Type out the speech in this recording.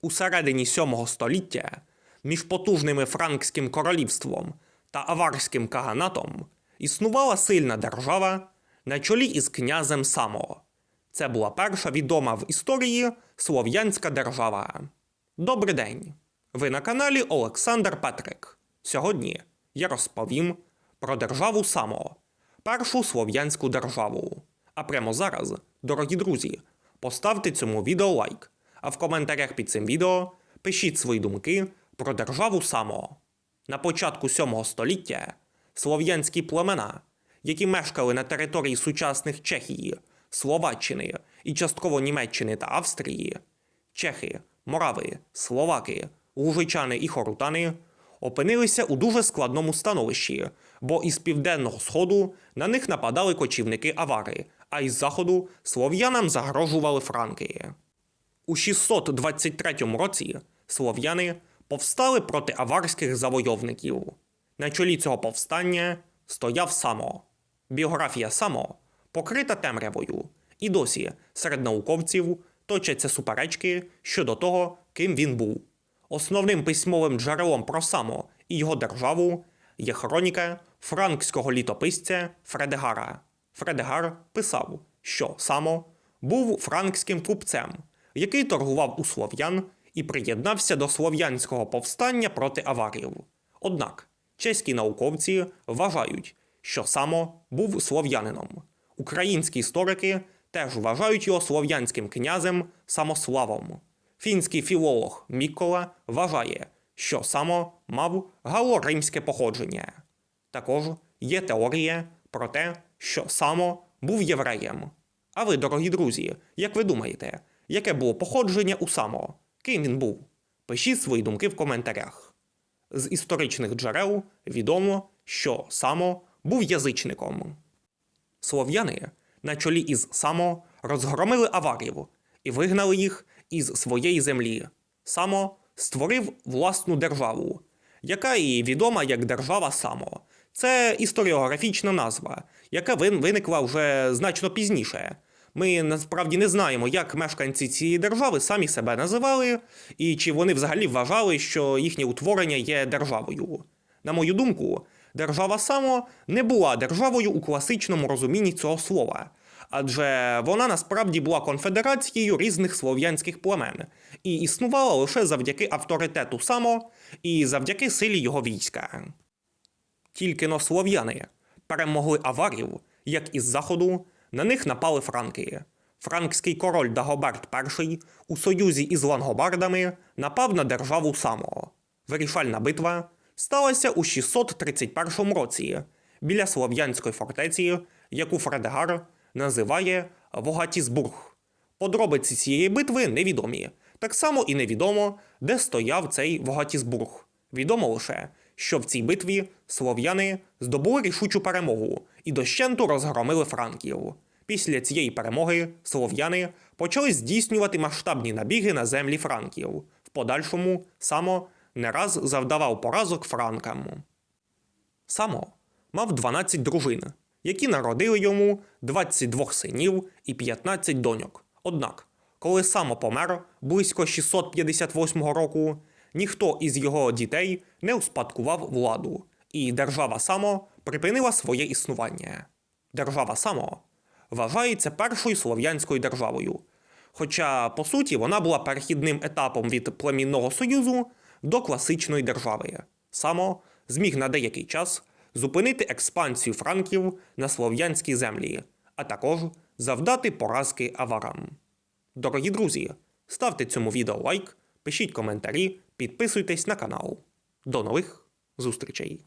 У середині 7 століття між потужними Франкським королівством та Аварським каганатом існувала сильна держава на чолі із князем Само. Це була перша відома в історії слов'янська держава. Добрий день! Ви на каналі Олександр Петрик. Сьогодні я розповім про державу Само, першу слов'янську державу. А прямо зараз, дорогі друзі, поставте цьому відео лайк, а в коментарях під цим відео пишіть свої думки про державу Само. На початку 7 століття слов'янські племена, які мешкали на території сучасних Чехії, Словаччини і частково Німеччини та Австрії, чехи, морави, словаки, лужичани і хорутани, опинилися у дуже складному становищі, бо із південного сходу на них нападали кочівники-авари, а із заходу слов'янам загрожували франки. У 623 році слов'яни повстали проти аварських завойовників. На чолі цього повстання стояв Само. Біографія Само покрита темрявою, і досі серед науковців точаться суперечки щодо того, ким він був. Основним письмовим джерелом про Само і його державу є хроніка франкського літописця Фредегара. Фредегар писав, що Само був франкським купцем, який торгував у слов'ян і приєднався до слов'янського повстання проти аварів. Однак чеські науковці вважають, що Само був слов'янином. Українські історики теж вважають його слов'янським князем Самославом. Фінський філолог Міккола вважає, що Само мав галло-римське походження. Також є теорія про те, що Само був євреєм. А ви, дорогі друзі, як ви думаєте, яке було походження у Само? Ким він був? Пишіть свої думки в коментарях. З історичних джерел відомо, що Само був язичником. Слов'яни на чолі із Само розгромили аварів і вигнали їх із своєї землі. Само створив власну державу, яка і відома як держава Само. Це історіографічна назва, яка виникла вже значно пізніше. Ми насправді не знаємо, як мешканці цієї держави самі себе називали, і чи вони взагалі вважали, що їхнє утворення є державою. На мою думку, держава Само не була державою у класичному розумінні цього слова, адже вона насправді була конфедерацією різних слов'янських племен і існувала лише завдяки авторитету Само і завдяки силі його війська. Тільки-но слов'яни перемогли аварів, як із заходу, на них напали франки. Франкський король Дагоберт І у союзі із лангобардами напав на державу Само. Вирішальна битва сталася у 631 році біля слов'янської фортеці, яку Фредегар називає Вогатісбург. Подробиці цієї битви невідомі. Так само і невідомо, де стояв цей Вогатісбург. Відомо лише, що в цій битві слов'яни здобули рішучу перемогу і дощенту розгромили франків. Після цієї перемоги слов'яни почали здійснювати масштабні набіги на землі франків. В подальшому Само не раз завдавав поразок франкам. Само мав 12 дружин, які народили йому 22 синів і 15 доньок. Однак, коли Само помер близько 658 року, ніхто із його дітей не успадкував владу, і держава Само припинила своє існування. Держава Само вважається першою слов'янською державою, хоча, по суті, вона була перехідним етапом від племінного союзу до класичної держави. Само зміг на деякий час зупинити експансію франків на слов'янські землі, а також завдати поразки аварам. Дорогі друзі, ставте цьому відео лайк, пишіть коментарі, підписуйтесь на канал. До нових зустрічей!